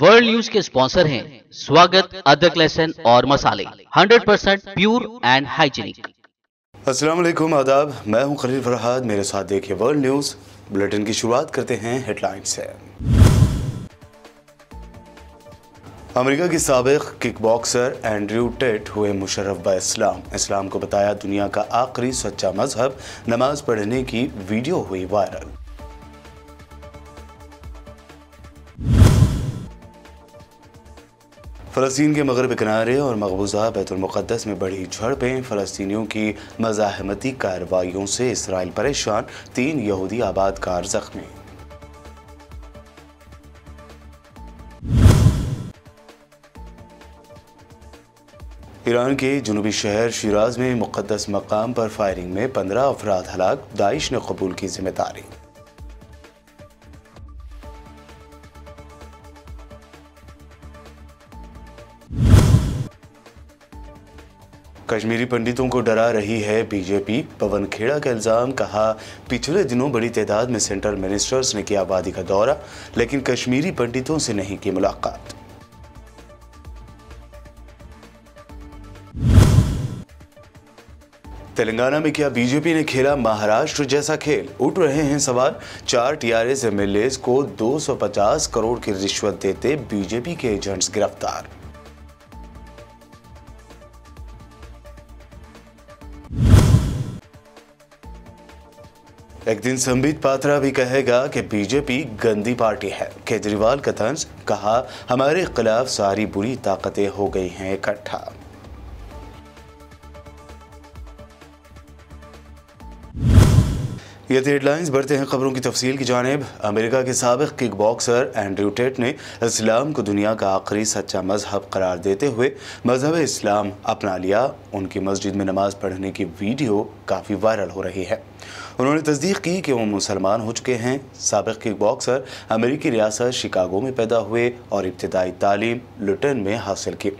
World news के sponsor हैं स्वागत, अदरक, लहसुन और मसाले 100% प्योर एंड हाइजीनिक। अस्सलाम वालेकुम, आदाब। मैं हूं खलील फरहाद। मेरे साथ देखिए वर्ल्ड न्यूज़ बुलेटिन की शुरुआत करते हैं हेडलाइन से। अमेरिका के साबिक किक बॉक्सर एंड्रयू टेट हुए मुशर्रफ इस्लाम। इस्लाम को बताया दुनिया का आखिरी सच्चा मजहब। नमाज पढ़ने की वीडियो हुई वायरल। फ़लस्तीन के मगरबी किनारे और मकबूजा बैतुल मुक़द्दस में बढ़ी झड़पें। फ़लस्तीनियों की मज़ाहमती कार्रवाइयों से इसराइल परेशान। 3 यहूदी आबादकार ज़ख्मी। ईरान के जनूबी शहर शिराज में मुक़द्दस मकाम पर फायरिंग में 15 अफराद हलाक। दाइश ने कबूल की जिम्मेदारी। कश्मीरी पंडितों को डरा रही है बीजेपी। पवन खेड़ा का इल्जाम। कहा, पिछले दिनों बड़ी तादाद में सेंट्रल मिनिस्टर्स ने किया वादी का दौरा, लेकिन कश्मीरी पंडितों से नहीं की मुलाकात। तेलंगाना में क्या बीजेपी ने खेला महाराष्ट्र जैसा खेल? उठ रहे हैं सवाल। 4 टीआरएस एमएलएज को 250 करोड़ की रिश्वत देते बीजेपी के एजेंट्स गिरफ्तार। एक दिन संबित पात्रा भी कहेगा कि बीजेपी गंदी पार्टी है। केजरीवाल का तंज। कहा, हमारे खिलाफ सारी बुरी ताकतें हो गई हैं इकट्ठा। ये हेडलाइंस। बढ़ते हैं खबरों की तफसील की जानिब। अमेरिका के साबिक किक बॉक्सर एंड्रयू टेट ने इस्लाम को दुनिया का आखिरी सच्चा मजहब करार देते हुए मजहब इस्लाम अपना लिया। उनकी मस्जिद में नमाज पढ़ने की वीडियो काफ़ी वायरल हो रही है। उन्होंने तस्दीक की कि वो मुसलमान हो चुके हैं। साबिक किक बॉक्सर अमेरिकी रियासत शिकागो में पैदा हुए और इब्तदाई तालीम लुटन में हासिल की।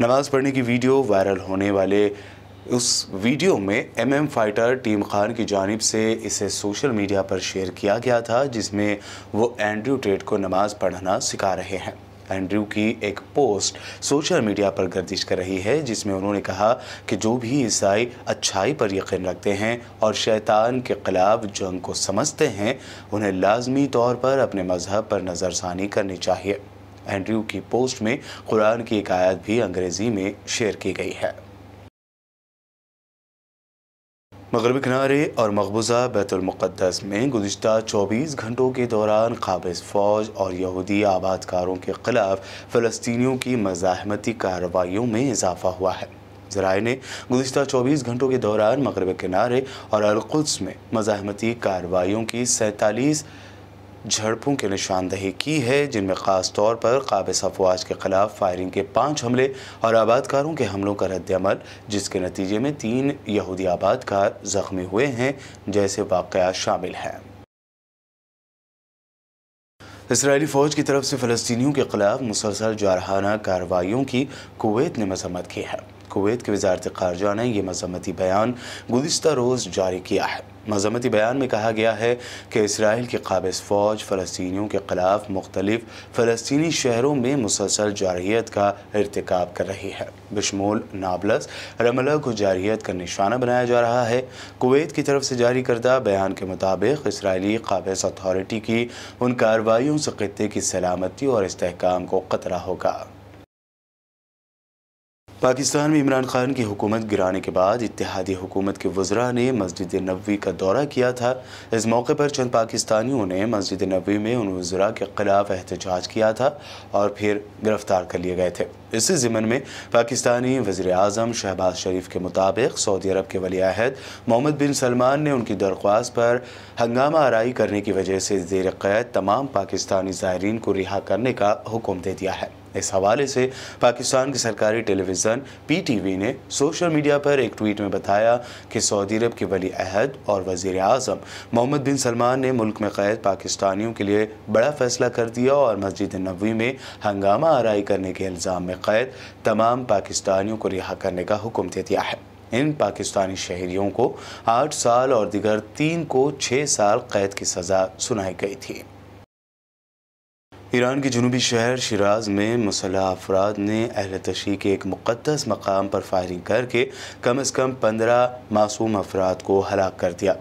नमाज पढ़ने की वीडियो वायरल होने वाले उस वीडियो में एमएम फाइटर टीम खान की जानिब से इसे सोशल मीडिया पर शेयर किया गया था, जिसमें वो एंड्रयू टेट को नमाज पढ़ना सिखा रहे हैं। एंड्रयू की एक पोस्ट सोशल मीडिया पर गर्दिश कर रही है, जिसमें उन्होंने कहा कि जो भी ईसाई अच्छाई पर यकीन रखते हैं और शैतान के खिलाफ जंग को समझते हैं, उन्हें लाजमी तौर पर अपने मजहब पर नज़रसानी करनी चाहिए। एंड्रयू की पोस्ट में कुरान की एक आयत भी अंग्रेज़ी में शेयर की गई है। मगरबी किनारे और मकबूजा बैतुल मुक़द्दस में गुज़िश्ता 24 घंटों के दौरान क़ाबिज़ फ़ौज और यहूदी आबादकारों के ख़िलाफ़ फ़लस्तीनियों की मज़ाहमती कार्रवाइयों में इजाफ़ा हुआ है। ज़राए ने गुज़िश्ता 24 घंटों के दौरान मगरबी किनारे और अल-कुद्स में मज़ाहमती कार्रवाइयों की 47 झड़पों की निशानदही की है, जिनमें ख़ास तौर पर क़ाबिज़ अफ़वाज के ख़िलाफ़ फायरिंग के 5 हमले और आबादकारों के हमलों का रद्द-ए-अमल, जिसके नतीजे में 3 यहूदी आबादकार ज़ख्मी हुए हैं, जैसे वाक़यात शामिल हैं। इसराइली फ़ौज की तरफ से फ़लस्तीनियों के ख़िलाफ़ मुसलसल जारहाना कार्रवाइयों की कुवैत ने मज़म्मत की है। कुवैत की वज़ारत ख़ारजा ने यह मज़म्मती बयान गुज़िश्ता रोज़ जारी किया है। मज़म्मती बयान में कहा गया है कि इसराइल की क़ाबिज़ फ़ौज फ़लस्तीनियों के ख़िलाफ़ मुख्तलिफ़ फ़लस्तीनी शहरों में मुसलसल जारहियत का इर्तिकाब कर रही है। बशमूल नाबलस रमल्ला को जारहियत का निशाना बनाया जा रहा है। कुवैत की तरफ से जारी करदा बयान के मुताबिक इसराइली क़ाबिज़ अथॉरिटी की उन कार्रवाइयों से ख़ित्ते की सलामती और इस्तेहकाम को ख़तरा होगा। पाकिस्तान में इमरान खान की हुकूमत गिराने के बाद इत्तेहादी हुकूमत के वज़रा ने मस्जिद नबवी का दौरा किया था। इस मौके पर चंद पाकिस्तानियों ने मस्जिद नबवी में उन वज़रा के ख़िलाफ़ एहतजाज किया था और फिर गिरफ़्तार कर लिए गए थे। इसी ज़िमन में पाकिस्तानी वज़ीर आज़म शहबाज शरीफ के मुताबिक सऊदी अरब के वली-अहद मोहम्मद बिन सलमान ने उनकी दरख्वास्त पर हंगामा आराई करने की वजह से ज़ेर क़ैद तमाम पाकिस्तानी ज़ायरीन को रिहा करने का हुक्म दे दिया है। इस हवाले से पाकिस्तान की सरकारी टेलीविज़न PTV ने सोशल मीडिया पर एक ट्वीट में बताया कि सऊदी अरब के वली अहद और वज़ीर आज़म मोहम्मद बिन सलमान ने मुल्क में क़ैद पाकिस्तानियों के लिए बड़ा फ़ैसला कर दिया और मस्जिद नबवी में हंगामा आराई करने के इल्ज़ाम में क़ैद तमाम पाकिस्तानियों को रिहा करने का हुक्म दे दिया है। इन पाकिस्तानी शहरियों को 8 साल और दिगर 3 को 6 साल क़ैद की सज़ा सुनाई गई थी। ईरान के जनूबी शहर शिराज में मुसल्लह अफराद ने अहल तशी के एक मुक़द्दस मकाम पर फायरिंग करके कम से कम 15 मासूम अफराद को हलाक कर दिया।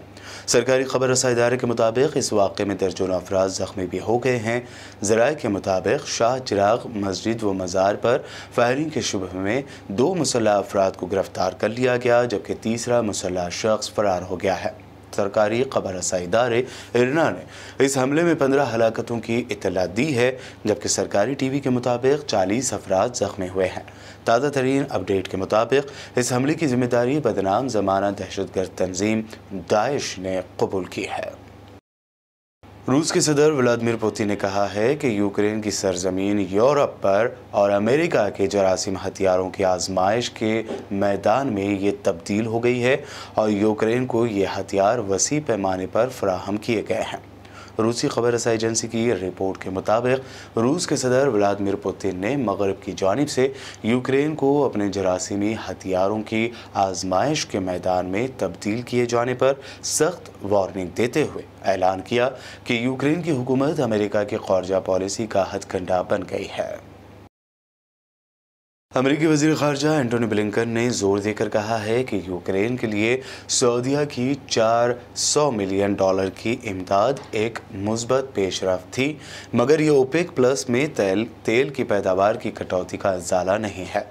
सरकारी खबर रसाई इदारे के मुताबिक इस वाक़े में दर्जनों अफराद ज़ख्मी भी हो गए हैं। ज़राए के मुताबिक शाह चिराग मस्जिद व मज़ार पर फायरिंग के शुबह में 2 मुसल्लह अफराद को गिरफ्तार कर लिया गया, जबकि तीसरा मुसल्लह शख्स फ़रार हो गया है। सरकारी खबर रसाई इदारे इरना ने इस हमले में 15 हलाकतों की इत्तला दी है, जबकि सरकारी टीवी के मुताबिक 40 अफराद ज़ख्मी हुए हैं। ताज़ा तरीन अपडेट के मुताबिक इस हमले की जिम्मेदारी बदनाम ज़माना दहशतगर्द तंजीम दाइश ने कबूल की है। रूस के सदर व्लादिमीर पुतिन ने कहा है कि यूक्रेन की सरजमीन यूरोप पर और अमेरिका के जरासीम हथियारों की आजमाइश के मैदान में ये तब्दील हो गई है और यूक्रेन को ये हथियार वसी पैमाने पर फराहम किए गए हैं। रूसी खबर रसाई एजेंसी की रिपोर्ट के मुताबिक रूस के सदर व्लादिमीर पुतिन ने मगरब की जानिब से यूक्रेन को अपने जरासीमी हथियारों की आजमाइश के मैदान में तब्दील किए जाने पर सख्त वार्निंग देते हुए ऐलान किया कि यूक्रेन की हुकूमत अमेरिका की ख़ारजा पॉलिसी का हथकंडा बन गई है। अमेरिकी वज़ीर ख़ारजा एंटोनी ब्लिंकन ने जोर देकर कहा है कि यूक्रेन के लिए सऊदीया की $400 मिलियन की इमदाद एक मुस्बत पेशरफ्त थी, मगर ये ओपेक प्लस में तेल की पैदावार की कटौती का इज़ाला नहीं है।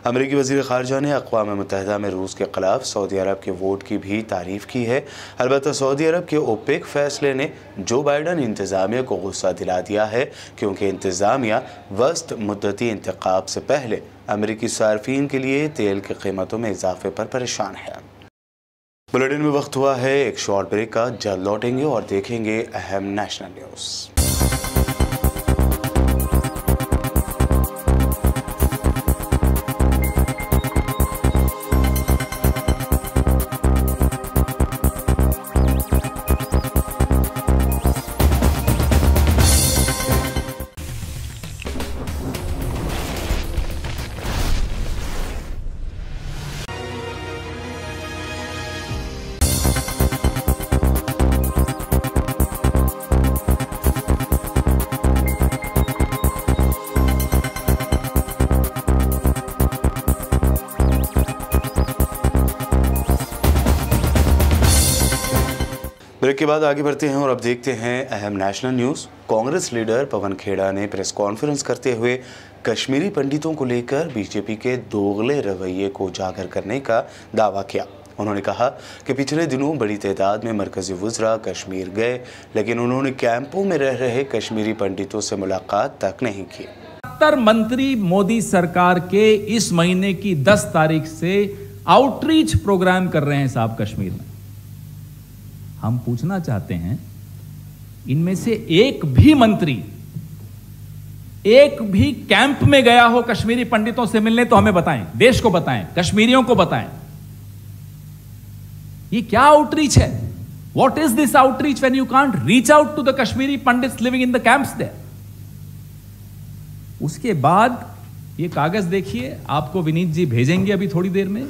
अमेरिकी वज़ीर ख़ारजा ने अक़वाम मुत्तहिदा में रूस के ख़िलाफ़ सऊदी अरब के वोट की भी तारीफ़ की है। अलबत्ता सऊदी अरब के ओपेक फ़ैसले ने जो बाइडन इंतज़ामिया को गुस्सा दिला दिया है, क्योंकि इंतज़ामिया वस्त मुद्दती इंतख़ाब से पहले अमेरिकी सार्फिन के लिए तेल की कीमतों में इजाफे पर परेशान है। बुलेटिन में वक्त हुआ है एक शॉर्ट ब्रेक का। जल्द लौटेंगे और देखेंगे अहम नेशनल न्यूज़। ब्रेक के बाद आगे बढ़ते हैं और अब देखते हैं अहम national news. Congress leader Pawan Khera ने प्रेस कॉन्फ्रेंस करते हुए कश्मीरी पंडितों को लेकर बीजेपी के दोगले रवैये को उजागर करने का दावा किया। उन्होंने कहा कि पिछले दिनों बड़ी तादाद में मरकज़ी वुज़रा कश्मीर गए, लेकिन उन्होंने कैंपों में रह रहे कश्मीरी पंडितों से मुलाकात तक नहीं की। 70 मंत्री मोदी सरकार के इस महीने की 10 तारीख से आउटरीच प्रोग्राम कर रहे हैं साहब कश्मीर में। हम पूछना चाहते हैं, इनमें से एक भी मंत्री एक भी कैंप में गया हो कश्मीरी पंडितों से मिलने तो हमें बताएं, देश को बताएं, कश्मीरियों को बताएं। ये क्या आउटरीच है? What is this outreach when you can't reach out to the Kashmiri Pandits living in the camps there? उसके बाद ये कागज देखिए, आपको विनीत जी भेजेंगे अभी थोड़ी देर में।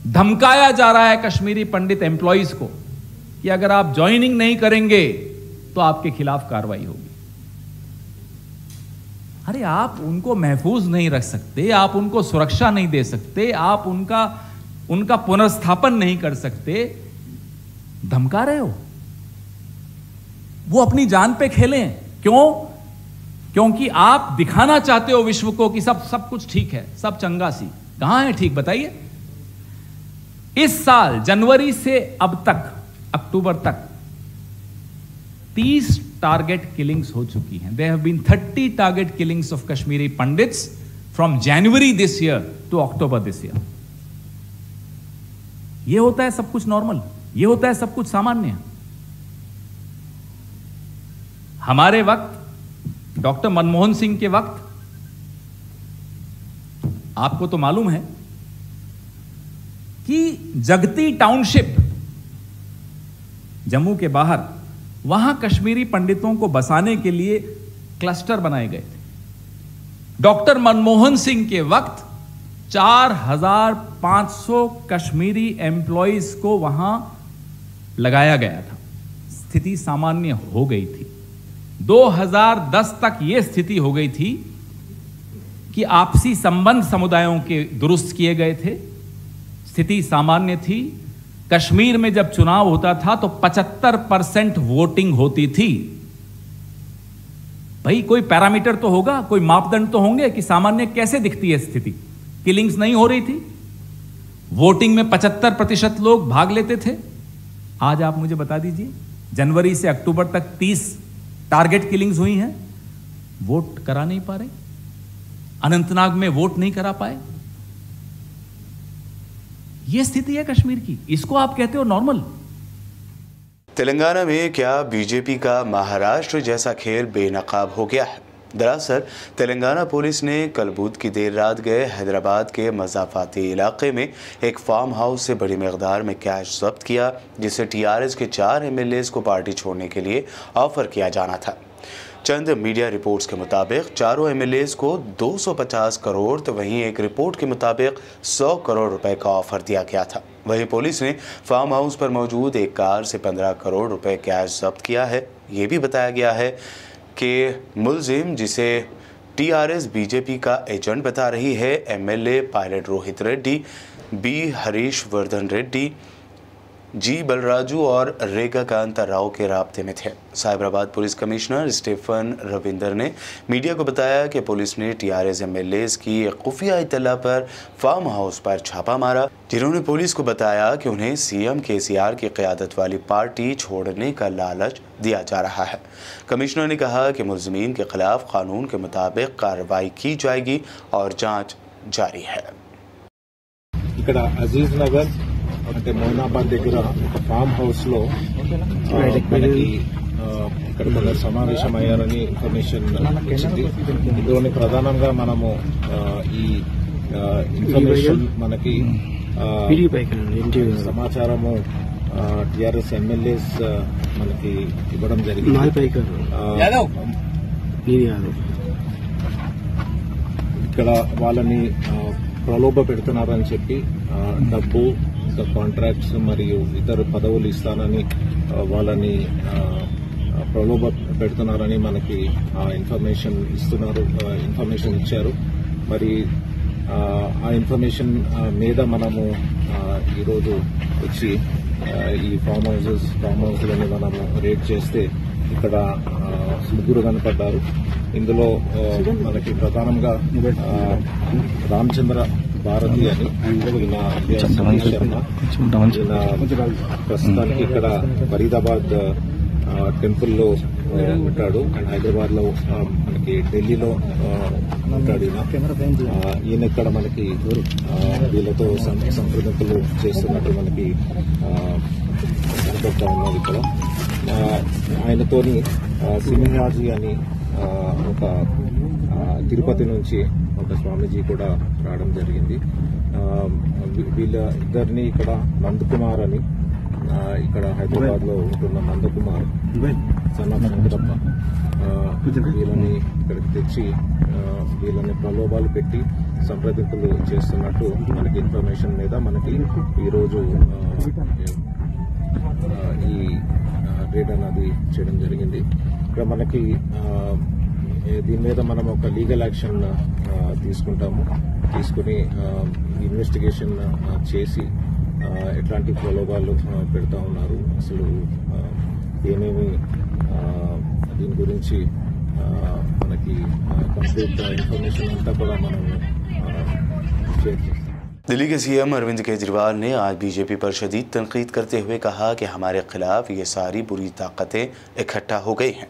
धमकाया जा रहा है कश्मीरी पंडित एम्प्लॉइज को कि अगर आप ज्वाइनिंग नहीं करेंगे तो आपके खिलाफ कार्रवाई होगी। अरे आप उनको महफूज नहीं रख सकते, आप उनको सुरक्षा नहीं दे सकते, आप उनका पुनर्स्थापन नहीं कर सकते, धमका रहे हो। वो अपनी जान पे खेलें। क्यों? क्योंकि आप दिखाना चाहते हो विश्व को कि सब कुछ ठीक है, सब चंगा सी। कहां है ठीक, बताइए। इस साल जनवरी से अब तक अक्टूबर तक 30 टारगेट किलिंग्स हो चुकी हैं। There have been 30 target killings of Kashmiri Pandits from January this year to October this year. यह होता है सब कुछ नॉर्मल, यह होता है सब कुछ सामान्य। हमारे वक्त, डॉक्टर मनमोहन सिंह के वक्त, आपको तो मालूम है कि जगती टाउनशिप जम्मू के बाहर, वहां कश्मीरी पंडितों को बसाने के लिए क्लस्टर बनाए गए थे। डॉक्टर मनमोहन सिंह के वक्त 4500 कश्मीरी एम्प्लॉइज को वहां लगाया गया था। स्थिति सामान्य हो गई थी। 2010 तक यह स्थिति हो गई थी कि आपसी संबंध समुदायों के दुरुस्त किए गए थे, स्थिति सामान्य थी। कश्मीर में जब चुनाव होता था तो 75% वोटिंग होती थी। भाई कोई पैरामीटर तो होगा, कोई मापदंड तो होंगे कि सामान्य कैसे दिखती है स्थिति। किलिंग्स नहीं हो रही थी, वोटिंग में 75% लोग भाग लेते थे। आज आप मुझे बता दीजिए, जनवरी से अक्टूबर तक 30 टारगेट किलिंग्स हुई हैं, वोट करा नहीं पा रहे, अनंतनाग में वोट नहीं करा पाए। यह स्थिति है कश्मीर की, इसको आप कहते हो नॉर्मल। तेलंगाना में क्या बीजेपी का महाराष्ट्र जैसा खेल बेनकाब हो गया है? दरअसल तेलंगाना पुलिस ने कल बुध की देर रात गए हैदराबाद के मज़ाफ़ाती इलाके में एक फार्म हाउस से बड़ी मकदार में कैश जब्त किया, जिसे टीआरएस के 4 एमएलएस को पार्टी छोड़ने के लिए ऑफर किया जाना था। चंद मीडिया रिपोर्ट्स के मुताबिक चारों एमएलएस को 250 करोड़ तो वहीं एक रिपोर्ट के मुताबिक 100 करोड़ रुपए का ऑफर दिया गया था। वहीं पुलिस ने फार्म हाउस पर मौजूद एक कार से 15 करोड़ रुपए कैश जब्त किया है। ये भी बताया गया है कि मुलजिम, जिसे टीआरएस बीजेपी का एजेंट बता रही है, MLA Pilot Rohit Reddy, B Harish Vardhan Reddy, G Balraju और रेगा कांता राव के राब्ते में थे। Cyberabad police commissioner Stephen Ravinder ने मीडिया को बताया कि पुलिस ने टीआरएस एमएलएस की खुफिया इत्तला पर फार्म हाउस पर छापा मारा, जिन्होंने पुलिस को बताया कि उन्हें सीएम केसीआर की क़यादत वाली पार्टी छोड़ने का लालच दिया जा रहा है। कमिश्नर ने कहा कि मुलज़मीन के खिलाफ कानून के मुताबिक कार्रवाई की जाएगी और जाँच जारी है। ఇక్కడ అజీజ్ నగర్ అంటే మోయినాబాద్ దగ్గర ఫామ్ హౌస్ లో మనకి ఇక్కడ కొందరు సమావేశం అయ్యారని ఇన్ఫర్మేషన్ వచ్చింది. ఇందులోని ప్రధానంగా మనము ఈ ఇన్ఫర్మేషన్ మనకి సమాచారము టిఆర్ఎస్ ఎమ్మెల్యేస్ మనకి ఇవ్వడం జరిగింది. ఇక్కడ వాళ్ళని ప్రలోభ పెడుతున్నారని చెప్పి డబ్బు, ఇంకా కాంట్రాక్ట్స్ మరియు ఇతర పదవులు ఇస్తానని వాళ్ళని ప్రలోభ పెడుతున్నారని మనకి ఇన్ఫర్మేషన్ ఇచ్చారు. మరి ఆ ఇన్ఫర్మేషన్ మీద మనము ఈరోజు వచ్చి ఈ ఫామ్ హౌస్లని మనము రేడ్ చేస్తే ఇక్కడ ముగ్గురు కనపడ్డారు. ఇందులో మనకి ప్రధానంగా రామచంద్ర భారతి అని సతీష్ శర్మ, ప్రస్తుతానికి ఇక్కడ ఫరీదాబాద్ టెంపుల్లో ఉంటాడు అండ్ హైదరాబాద్ లో మనకి ఢిల్లీలో ఉంటాడు. ఈయన ఇక్కడ మనకి వీళ్ళతో సంప్రదింపులు చేస్తున్నట్టు మనకి కనపడతా ఉన్నది. ఇక్కడ ఆయనతోని సింహాజీ అని ఒక తిరుపతి నుంచి ఒక స్వామీజీ కూడా రావడం జరిగింది. వీళ్ళ ఇద్దరిని ఇక్కడ నందకుమార్ అని, ఇక్కడ హైదరాబాద్ లో ఉంటున్న నందకుమార్, సన్న వెంకటప్ప, వీళ్ళని ఇక్కడికి తెచ్చి వీళ్ళని ప్రలోభాలు పెట్టి సంప్రదింపులు చేస్తున్నట్టు మనకి ఇన్ఫర్మేషన్ మీద మనకి ఈరోజు ఈ రేడ్ అన్నది చేయడం జరిగింది. ఇక్కడ మనకి దీని మీద మనం ఒక లీగల్ యాక్షన్ తీసుకుని ఇన్వెస్టిగేషన్ చేసి ఎట్లాంటి ప్రలోభాలు పెడతా ఉన్నారు, అసలు ఏమేమి దీని గురించి మనకి కంప్లీట్ ఇన్ఫర్మేషన్ అంతా కూడా మనం షేర్ చేస్తాం. दिल्ली के सीएम अरविंद केजरीवाल ने आज बीजेपी पर शदीद तनकीद करते हुए कहा कि हमारे खिलाफ ये सारी बुरी ताकतें इकट्ठा हो गई हैं।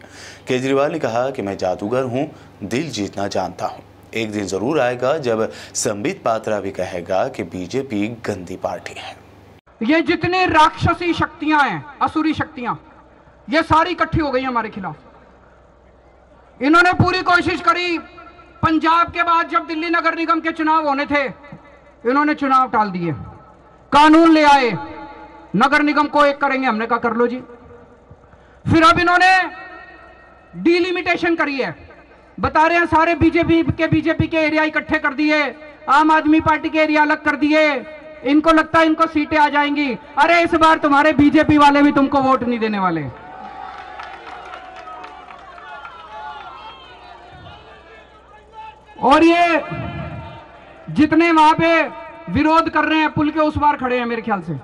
केजरीवाल ने कहा कि मैं जादूगर हूँ, दिल जीतना जानता हूँ। एक दिन ज़रूर आएगा जब संबित पात्रा भी कहेगा कि बीजेपी गंदी पार्टी है। ये जितने राक्षसी शक्तियां हैं, असुरी शक्तियां, ये सारी इकट्ठी हो गई हमारे खिलाफ। इन्होंने पूरी कोशिश करी, पंजाब के बाद जब दिल्ली नगर निगम के चुनाव होने थे, इन्होंने चुनाव टाल दिए, कानून ले आए, नगर निगम को एक करेंगे, हमने कहा कर लो जी। फिर अब इन्होंने डिलिमिटेशन करी है, बता रहे हैं सारे बीजेपी के एरिया इकट्ठे कर दिए, आम आदमी पार्टी के एरिया अलग कर दिए, इनको लगता है इनको सीटें आ जाएंगी। अरे इस बार तुम्हारे बीजेपी वाले भी तुमको वोट नहीं देने वाले। और ये जितने वहां पे विरोध कर रहे हैं, पुल के उस पार खड़े हैं, मेरे ख्याल से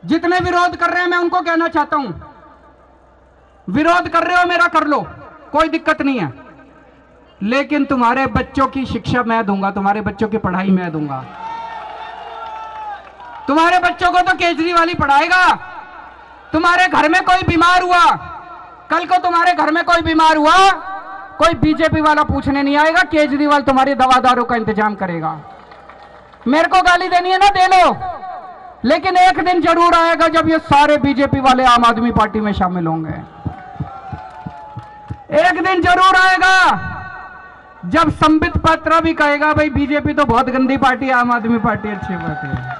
जितने विरोध कर रहे हैं, मैं उनको कहना चाहता हूं, विरोध कर रहे हो मेरा कर लो, कोई दिक्कत नहीं है, लेकिन तुम्हारे बच्चों की शिक्षा मैं दूंगा, तुम्हारे बच्चों की पढ़ाई मैं दूंगा। तुम्हारे बच्चों को तो केजरीवाल ही पढ़ाएगा। तुम्हारे घर में कोई बीमार हुआ, कल को तुम्हारे घर में कोई बीमार हुआ, कोई बीजेपी वाला पूछने नहीं आएगा, केजरीवाल तुम्हारी दवा दारू का इंतजाम करेगा। मेरे को गाली देनी है ना, दे लो, लेकिन एक दिन जरूर आएगा जब ये सारे बीजेपी वाले आम आदमी पार्टी में शामिल होंगे। एक दिन जरूर आएगा जब संबित पात्रा भी कहेगा भाई बीजेपी तो बहुत गंदी पार्टी है, आम आदमी पार्टी अच्छी पार्टी है।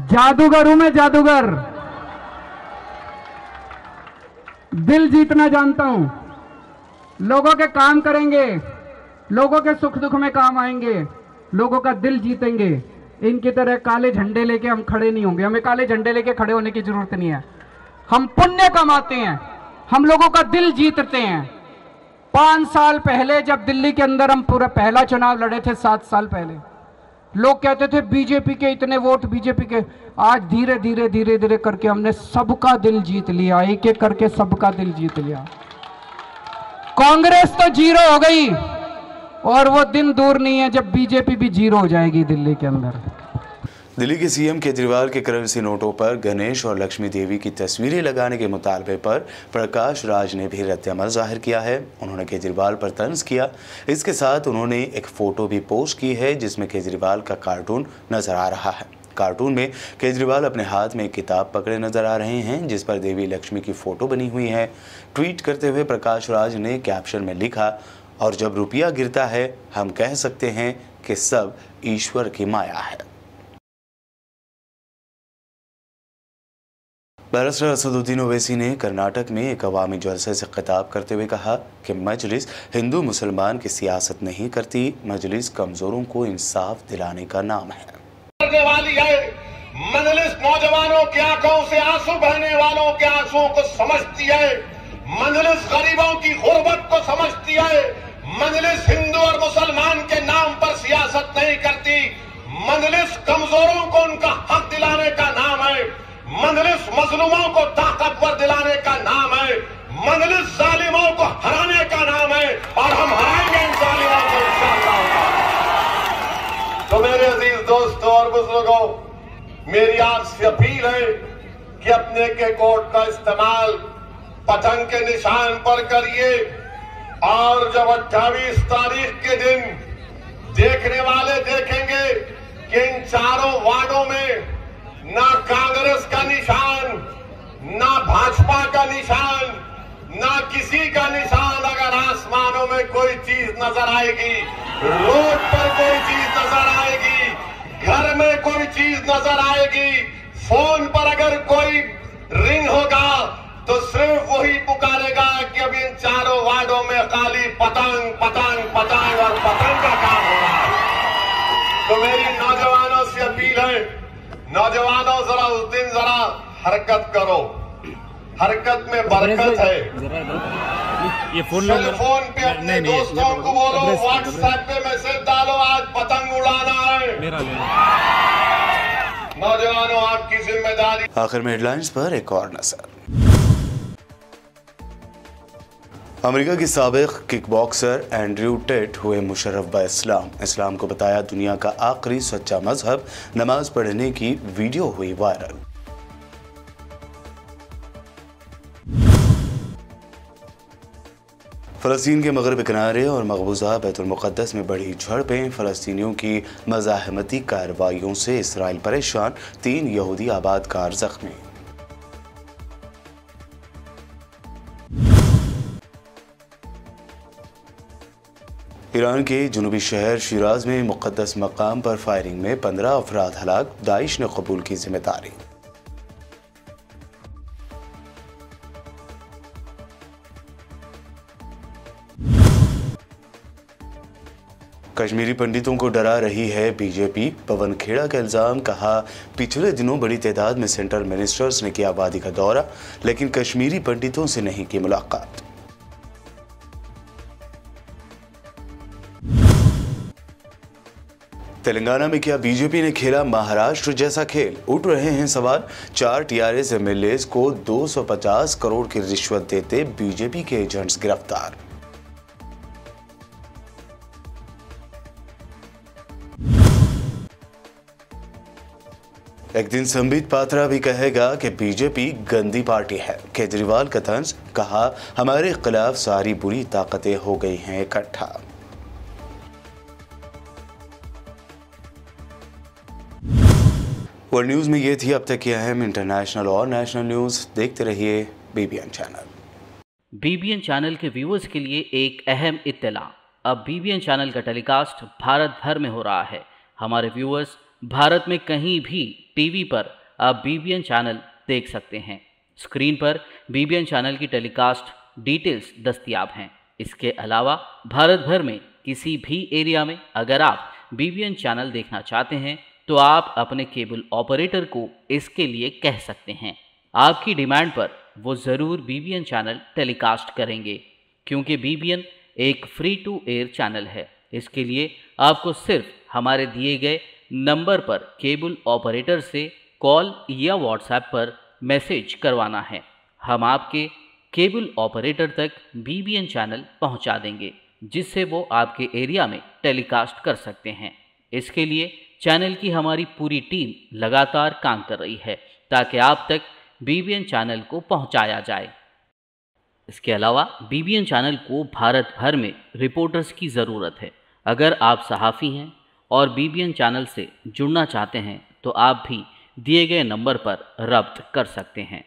जादूगर हूं मैं, जादूगर, दिल जीतना जानता हूं, लोगों के काम करेंगे, लोगों के सुख दुख में काम आएंगे, लोगों का दिल जीतेंगे। इनकी तरह काले झंडे लेके हम खड़े नहीं होंगे, हमें काले झंडे लेके खड़े होने की जरूरत नहीं है। हम पुण्य कमाते हैं, हम लोगों का दिल जीतते हैं। 5 साल पहले जब दिल्ली के अंदर हम पूरा पहला चुनाव लड़े थे, 7 साल पहले, लोग कहते थे बीजेपी के इतने वोट, बीजेपी के। आज धीरे धीरे धीरे धीरे करके हमने सबका दिल जीत लिया, एक एक करके सबका दिल जीत लिया। कांग्रेस तो जीरो हो गई और वो दिन दूर नहीं है जब बीजेपी भी जीरो हो जाएगी दिल्ली के अंदर। दिल्ली के सीएम केजरीवाल के करेंसी नोटों पर गणेश और लक्ष्मी देवी की तस्वीरें लगाने के मुतालबे पर प्रकाश राज ने भी रद्द-ए-अमल जाहिर किया है। उन्होंने केजरीवाल पर तंज किया। इसके साथ उन्होंने एक फ़ोटो भी पोस्ट की है जिसमें केजरीवाल का कार्टून नज़र आ रहा है। कार्टून में केजरीवाल अपने हाथ में एक किताब पकड़े नजर आ रहे हैं जिस पर देवी लक्ष्मी की फ़ोटो बनी हुई है। ट्वीट करते हुए प्रकाश राज ने कैप्शन में लिखा, और जब रुपया गिरता है हम कह सकते हैं कि सब ईश्वर की माया है। बैरिस्टर असदुद्दीन ओवैसी ने कर्नाटक में एक अवामी जलसे से खिताब करते हुए कहा कि मजलिस हिंदू मुसलमान की सियासत नहीं करती, मजलिस कमजोरों को इंसाफ दिलाने का नाम है। वाली है मजलिस नौजवानों की आंखों से आंसू बहने वालों के आंसुओं को समझती है, मजलिस गरीबों की गुर्बत को समझती है, मजलिस हिंदू और मुसलमान के नाम पर सियासत नहीं करती, मजलिस कमजोरों को उनका हक दिलाने का नाम है, मजलिस मजलूमों को ताकतवर दिलाने का नाम है, मजलिस जालिमों को हराने का नाम है, और हम हराएंगे इन जालिमों को इंशाअल्लाह। तो मेरे अजीज दोस्तों और बुजुर्गों, मेरी आपसे अपील है कि अपने के कोट का इस्तेमाल पतंग के निशान पर करिए, और जब 28 तारीख के दिन देखने वाले देखेंगे कि इन चारों वार्डों में ना कांग्रेस का निशान, ना भाजपा का निशान, ना किसी का निशान, अगर आसमानों में कोई चीज नजर आएगी, रोड पर कोई चीज नजर आएगी, घर में कोई चीज नजर आएगी, फोन पर अगर कोई रिंग होगा तो सिर्फ वही पुकारेगा कि अब इन चारों वार्डों में खाली पतंग पतंग पतंग और पतंग का काम हो रहा है। तो मेरी नौजवानों से अपील है, नौजवानों जरा उस दिन जरा हरकत करो, हरकत में बरकत है। ये सेल फोन पे अपने दोस्तों को बोलो, व्हाट्सएप पे मैसेज डालो, आज पतंग उड़ाना है। नौजवानों आपकी जिम्मेदारी। आखिर में हेडलाइंस पर एक और नजर। अमेरिका की साबिक किकबॉक्सर एंड्रयू टेट हुए मुशर्रफ बइस्लाम। इस्लाम को बताया दुनिया का आखिरी सच्चा मजहब। नमाज पढ़ने की वीडियो हुई वायरल। फ़लस्तीन के मगरबी किनारे और मकबूजा बैतुल मुक़द्दस में बढ़ी झड़पें। फ़लस्तीनियों की मज़ाहमती कार्रवाइयों से इसराइल परेशान। 3 यहूदी आबादकार ज़ख्मी। ईरान के जनूबी शहर शिराज में मुक़द्दस मकाम पर फायरिंग में 15 अफराद हलाक। दाइश ने कबूल की जिम्मेदारी। कश्मीरी पंडितों को डरा रही है बीजेपी। पवन खेड़ा का इल्जाम, कहा पिछले दिनों बड़ी तादाद में सेंट्रल मिनिस्टर्स ने किया वादी का दौरा, लेकिन कश्मीरी पंडितों से नहीं की मुलाकात। तेलंगाना में क्या बीजेपी ने खेला महाराष्ट्र जैसा खेल? उठ रहे हैं सवाल। 4 टीआरएस एमएलएज को 250 करोड़ की रिश्वत देते बीजेपी के एजेंट्स गिरफ्तार। एक दिन संबित पात्रा भी कहेगा कि बीजेपी गंदी पार्टी है। केजरीवाल का तंज, कहा हमारे खिलाफ सारी बुरी ताकतें हो गई हैं इकट्ठा। वर्ल्ड न्यूज में ये थी अब तक की अहम इंटरनेशनल और नेशनल न्यूज। देखते रहिए बीबीएन चैनल। बीबीएन चैनल के व्यूअर्स के लिए एक अहम इत्तला। अब बीबीएन चैनल का टेलीकास्ट भारत भर में हो रहा है। हमारे व्यूअर्स भारत में कहीं भी टीवी पर आप बीबीएन चैनल देख सकते हैं। स्क्रीन पर बीबीएन चैनल की टेलीकास्ट डिटेल्स दस्तयाब हैं। इसके अलावा भारत भर में किसी भी एरिया में अगर आप बीबीएन चैनल देखना चाहते हैं तो आप अपने केबल ऑपरेटर को इसके लिए कह सकते हैं। आपकी डिमांड पर वो ज़रूर बीबीएन चैनल टेलीकास्ट करेंगे, क्योंकि बीबीएन एक फ्री टू एयर चैनल है। इसके लिए आपको सिर्फ हमारे दिए गए नंबर पर केबल ऑपरेटर से कॉल या व्हाट्सएप पर मैसेज करवाना है। हम आपके केबल ऑपरेटर तक बीबीएन चैनल पहुंचा देंगे, जिससे वो आपके एरिया में टेलीकास्ट कर सकते हैं। इसके लिए चैनल की हमारी पूरी टीम लगातार काम कर रही है ताकि आप तक बीबीएन चैनल को पहुंचाया जाए। इसके अलावा बीबीएन चैनल को भारत भर में रिपोर्टर्स की ज़रूरत है। अगर आप सहाफ़ी हैं और बीबीएन चैनल से जुड़ना चाहते हैं तो आप भी दिए गए नंबर पर रब्त कर सकते हैं।